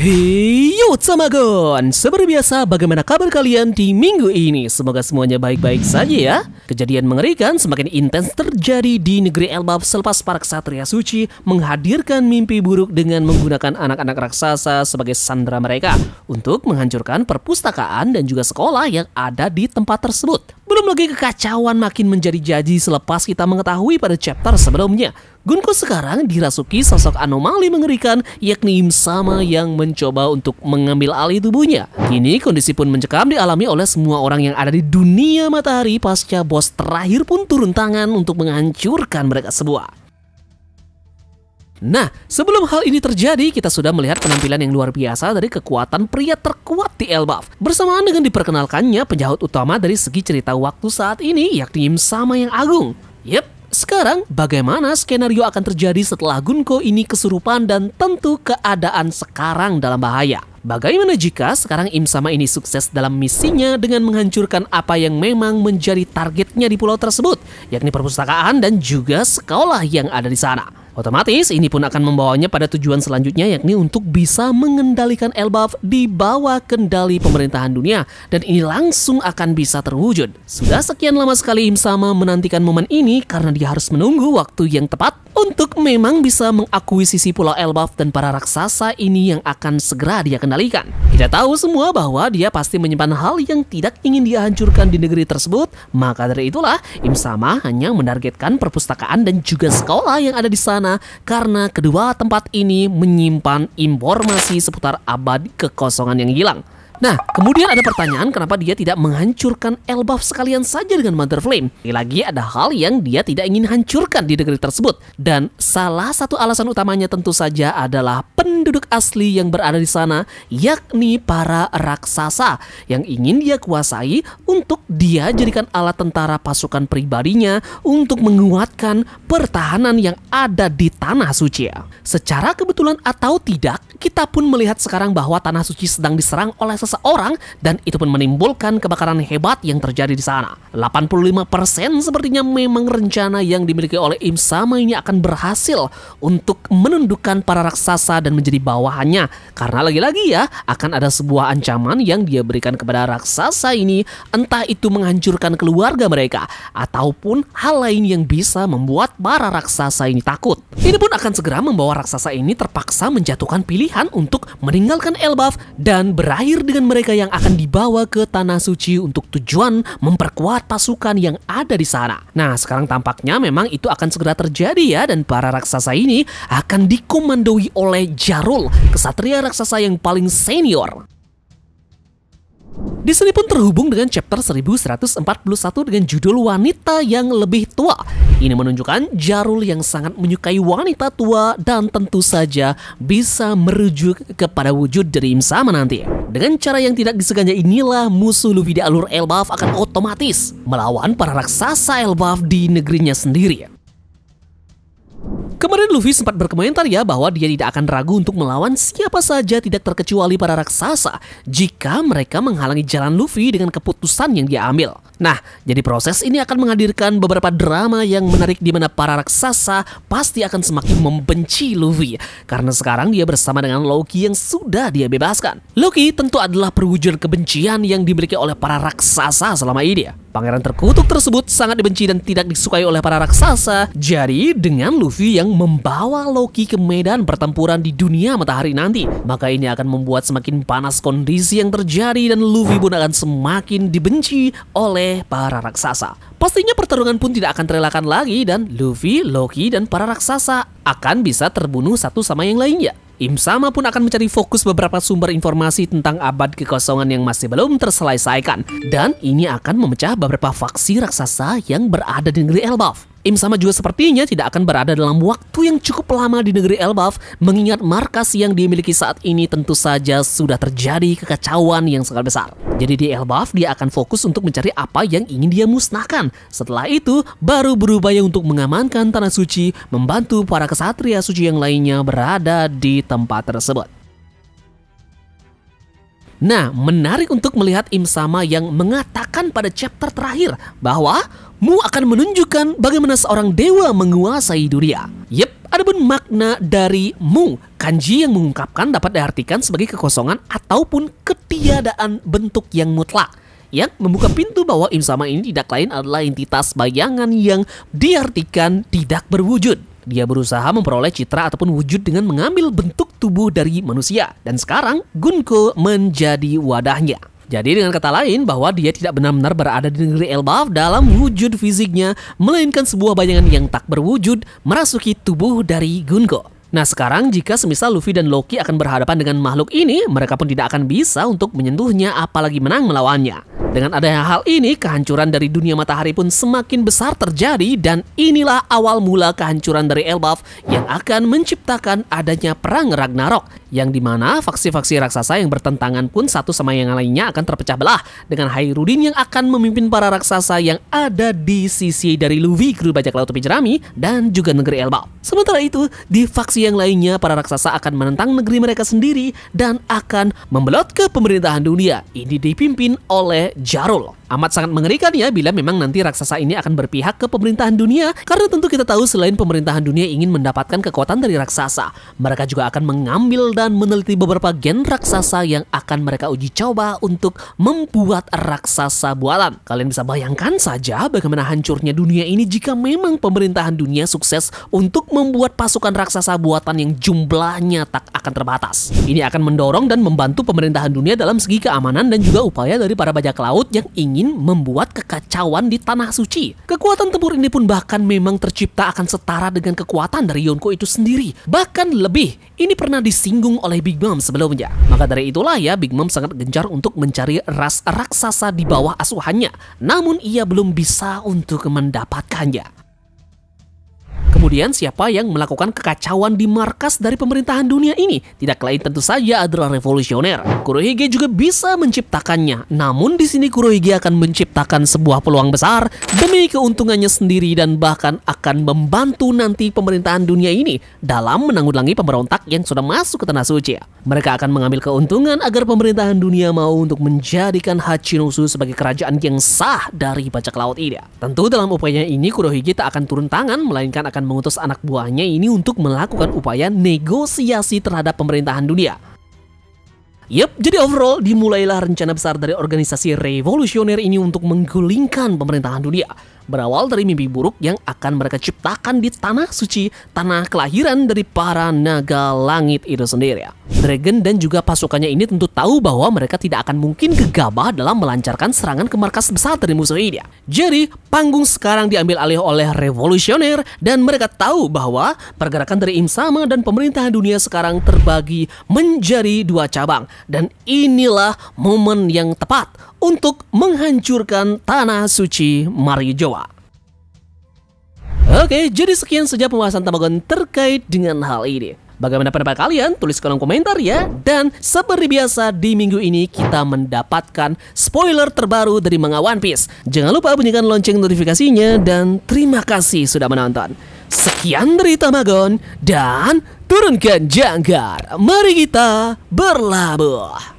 Hey yo Tsamagon, seperti biasa bagaimana kabar kalian di minggu ini? Semoga semuanya baik-baik saja ya. Kejadian mengerikan semakin intens terjadi di negeri Elbaf selepas para ksatria suci menghadirkan mimpi buruk dengan menggunakan anak-anak raksasa sebagai sandera mereka untuk menghancurkan perpustakaan dan juga sekolah yang ada di tempat tersebut. Belum lagi kekacauan makin menjadi-jadi selepas kita mengetahui pada chapter sebelumnya Gunko sekarang dirasuki sosok anomali mengerikan, yakni Im-sama yang mencoba untuk mengambil alih tubuhnya. Kini kondisi pun mencekam dialami oleh semua orang yang ada di dunia matahari pasca bos terakhir pun turun tangan untuk menghancurkan mereka semua. Nah, sebelum hal ini terjadi, kita sudah melihat penampilan yang luar biasa dari kekuatan pria terkuat di Elbaf. Bersamaan dengan diperkenalkannya penjahat utama dari segi cerita waktu saat ini, yakni Im-sama yang agung. Yep. Sekarang, bagaimana skenario akan terjadi setelah Gunko ini kesurupan dan tentu keadaan sekarang dalam bahaya? Bagaimana jika sekarang Im-sama ini sukses dalam misinya dengan menghancurkan apa yang memang menjadi targetnya di pulau tersebut, yakni perpustakaan dan juga sekolah yang ada di sana? Otomatis ini pun akan membawanya pada tujuan selanjutnya, yakni untuk bisa mengendalikan Elbaf di bawah kendali pemerintahan dunia, dan ini langsung akan bisa terwujud. Sudah sekian lama sekali Im-sama menantikan momen ini karena dia harus menunggu waktu yang tepat untuk memang bisa mengakuisisi pulau Elbaf dan para raksasa ini yang akan segera dia kendalikan. Kita tahu semua bahwa dia pasti menyimpan hal yang tidak ingin dia hancurkan di negeri tersebut, maka dari itulah Im-sama hanya menargetkan perpustakaan dan juga sekolah yang ada di sana, karena kedua tempat ini menyimpan informasi seputar abad kekosongan yang hilang. Nah, kemudian ada pertanyaan kenapa dia tidak menghancurkan Elbaf sekalian saja dengan Mother Flame. Lagi ada hal yang dia tidak ingin hancurkan di negeri tersebut. Dan salah satu alasan utamanya tentu saja adalah penduduk asli yang berada di sana, yakni para raksasa yang ingin dia kuasai untuk dia jadikan alat tentara pasukan pribadinya untuk menguatkan pertahanan yang ada di Tanah Suci. Secara kebetulan atau tidak, kita pun melihat sekarang bahwa Tanah Suci sedang diserang oleh seseorang, dan itu pun menimbulkan kebakaran hebat yang terjadi di sana. 85% sepertinya memang rencana yang dimiliki oleh Im-sama ini akan berhasil untuk menundukkan para raksasa dan menjadi bawahannya. Karena lagi-lagi ya, akan ada sebuah ancaman yang dia berikan kepada raksasa ini, entah itu menghancurkan keluarga mereka ataupun hal lain yang bisa membuat para raksasa ini takut. Ini pun akan segera membawa raksasa ini terpaksa menjatuhkan pilihan untuk meninggalkan Elbaf dan berakhir dengan mereka yang akan dibawa ke Tanah Suci untuk tujuan memperkuat pasukan yang ada di sana. Nah, sekarang tampaknya memang itu akan segera terjadi ya, dan para raksasa ini akan dikomandoi oleh Jarul, kesatria raksasa yang paling senior. Di sini pun terhubung dengan chapter 1141 dengan judul Wanita yang Lebih Tua. Ini menunjukkan Jarul yang sangat menyukai wanita tua dan tentu saja bisa merujuk kepada wujud dari Im-sama nanti. Dengan cara yang tidak diseganya inilah musuh Luffy di alur Elbaf akan otomatis melawan para raksasa Elbaf di negerinya sendiri. Kemarin Luffy sempat berkomentar ya bahwa dia tidak akan ragu untuk melawan siapa saja, tidak terkecuali para raksasa, jika mereka menghalangi jalan Luffy dengan keputusan yang dia ambil. Nah, jadi proses ini akan menghadirkan beberapa drama yang menarik di mana para raksasa pasti akan semakin membenci Luffy karena sekarang dia bersama dengan Loki yang sudah dia bebaskan. Loki tentu adalah perwujudan kebencian yang dimiliki oleh para raksasa selama ini. Pangeran terkutuk tersebut sangat dibenci dan tidak disukai oleh para raksasa. Jadi dengan Luffy yang membawa Loki ke medan pertempuran di dunia matahari nanti, maka ini akan membuat semakin panas kondisi yang terjadi dan Luffy pun akan semakin dibenci oleh para raksasa. Pastinya pertarungan pun tidak akan terelakkan lagi dan Luffy, Loki, dan para raksasa akan bisa terbunuh satu sama yang lainnya. Im-sama pun akan mencari fokus beberapa sumber informasi tentang abad kekosongan yang masih belum terselesaikan, dan ini akan memecah beberapa faksi raksasa yang berada di negeri Elbaf. Im-sama juga sepertinya tidak akan berada dalam waktu yang cukup lama di negeri Elbaf, mengingat markas yang dimiliki saat ini tentu saja sudah terjadi kekacauan yang sangat besar. Jadi di Elbaf dia akan fokus untuk mencari apa yang ingin dia musnahkan. Setelah itu baru berupaya untuk mengamankan Tanah Suci, membantu para kesatria suci yang lainnya berada di tempat tersebut. Nah, menarik untuk melihat Im-sama yang mengatakan pada chapter terakhir bahwa Mu akan menunjukkan bagaimana seorang dewa menguasai dunia. Yep, Adapun makna dari Mu, kanji yang mengungkapkan dapat diartikan sebagai kekosongan ataupun ketiadaan bentuk yang mutlak. Yang membuka pintu bahwa Im Sama ini tidak lain adalah entitas bayangan yang diartikan tidak berwujud. Dia berusaha memperoleh citra ataupun wujud dengan mengambil bentuk tubuh dari manusia. Dan sekarang Gunko menjadi wadahnya. Jadi dengan kata lain bahwa dia tidak benar-benar berada di negeri Elbaf dalam wujud fisiknya, melainkan sebuah bayangan yang tak berwujud merasuki tubuh dari Gunko. Nah sekarang jika semisal Luffy dan Loki akan berhadapan dengan makhluk ini, mereka pun tidak akan bisa untuk menyentuhnya apalagi menang melawannya. Dengan adanya hal ini, kehancuran dari dunia matahari pun semakin besar terjadi dan inilah awal mula kehancuran dari Elbaf yang akan menciptakan adanya perang Ragnarok, yang dimana faksi-faksi raksasa yang bertentangan pun satu sama yang lainnya akan terpecah belah dengan Hairudin yang akan memimpin para raksasa yang ada di sisi dari Luffy, kru bajak laut tepi jerami, dan juga negeri Elbaf. Sementara itu, di faksi yang lainnya para raksasa akan menentang negeri mereka sendiri dan akan membelot ke pemerintahan dunia. Ini dipimpin oleh Jarul. Amat sangat mengerikan ya bila memang nanti raksasa ini akan berpihak ke pemerintahan dunia, karena tentu kita tahu selain pemerintahan dunia ingin mendapatkan kekuatan dari raksasa, mereka juga akan mengambil dan meneliti beberapa gen raksasa yang akan mereka uji coba untuk membuat raksasa buatan. Kalian bisa bayangkan saja bagaimana hancurnya dunia ini jika memang pemerintahan dunia sukses untuk membuat pasukan raksasa buatan yang jumlahnya tak akan terbatas. Ini akan mendorong dan membantu pemerintahan dunia dalam segi keamanan dan juga upaya dari para bajak laut yang ingin membuat kekacauan di Tanah Suci. Kekuatan tempur ini pun bahkan memang tercipta akan setara dengan kekuatan dari Yonko itu sendiri. Bahkan lebih, ini pernah disinggung oleh Big Mom sebelumnya. Maka dari itulah ya Big Mom sangat gencar untuk mencari ras raksasa di bawah asuhannya. Namun ia belum bisa untuk mendapatkannya. Kemudian siapa yang melakukan kekacauan di markas dari pemerintahan dunia ini? Tidak lain tentu saja adalah revolusioner. Kurohige juga bisa menciptakannya. Namun di sini Kurohige akan menciptakan sebuah peluang besar demi keuntungannya sendiri dan bahkan akan membantu nanti pemerintahan dunia ini dalam menanggulangi pemberontak yang sudah masuk ke Tanah Suci. Mereka akan mengambil keuntungan agar pemerintahan dunia mau untuk menjadikan Hachinosu sebagai kerajaan yang sah dari bajak laut ini. Tentu dalam upayanya ini Kurohige tak akan turun tangan, melainkan akan mengutus anak buahnya ini untuk melakukan upaya negosiasi terhadap pemerintahan dunia. Yap, jadi overall dimulailah rencana besar dari organisasi revolusioner ini untuk menggulingkan pemerintahan dunia. Berawal dari mimpi buruk yang akan mereka ciptakan di Tanah Suci, tanah kelahiran dari para naga langit itu sendiri. Dragon dan juga pasukannya ini tentu tahu bahwa mereka tidak akan mungkin gegabah dalam melancarkan serangan ke markas besar dari musuh ini. Jadi, panggung sekarang diambil alih oleh revolusioner dan mereka tahu bahwa pergerakan dari Im Sama dan pemerintahan dunia sekarang terbagi menjadi dua cabang. Dan inilah momen yang tepat untuk menghancurkan Tanah Suci Marijoa. Oke, jadi sekian saja pembahasan Tamagon terkait dengan hal ini. Bagaimana pendapat kalian? Tulis kolom komentar ya. Dan seperti biasa di minggu ini kita mendapatkan spoiler terbaru dari manga One Piece. Jangan lupa bunyikan lonceng notifikasinya dan terima kasih sudah menonton. Sekian dari Tamagon dan turunkan jangkar. Mari kita berlabuh.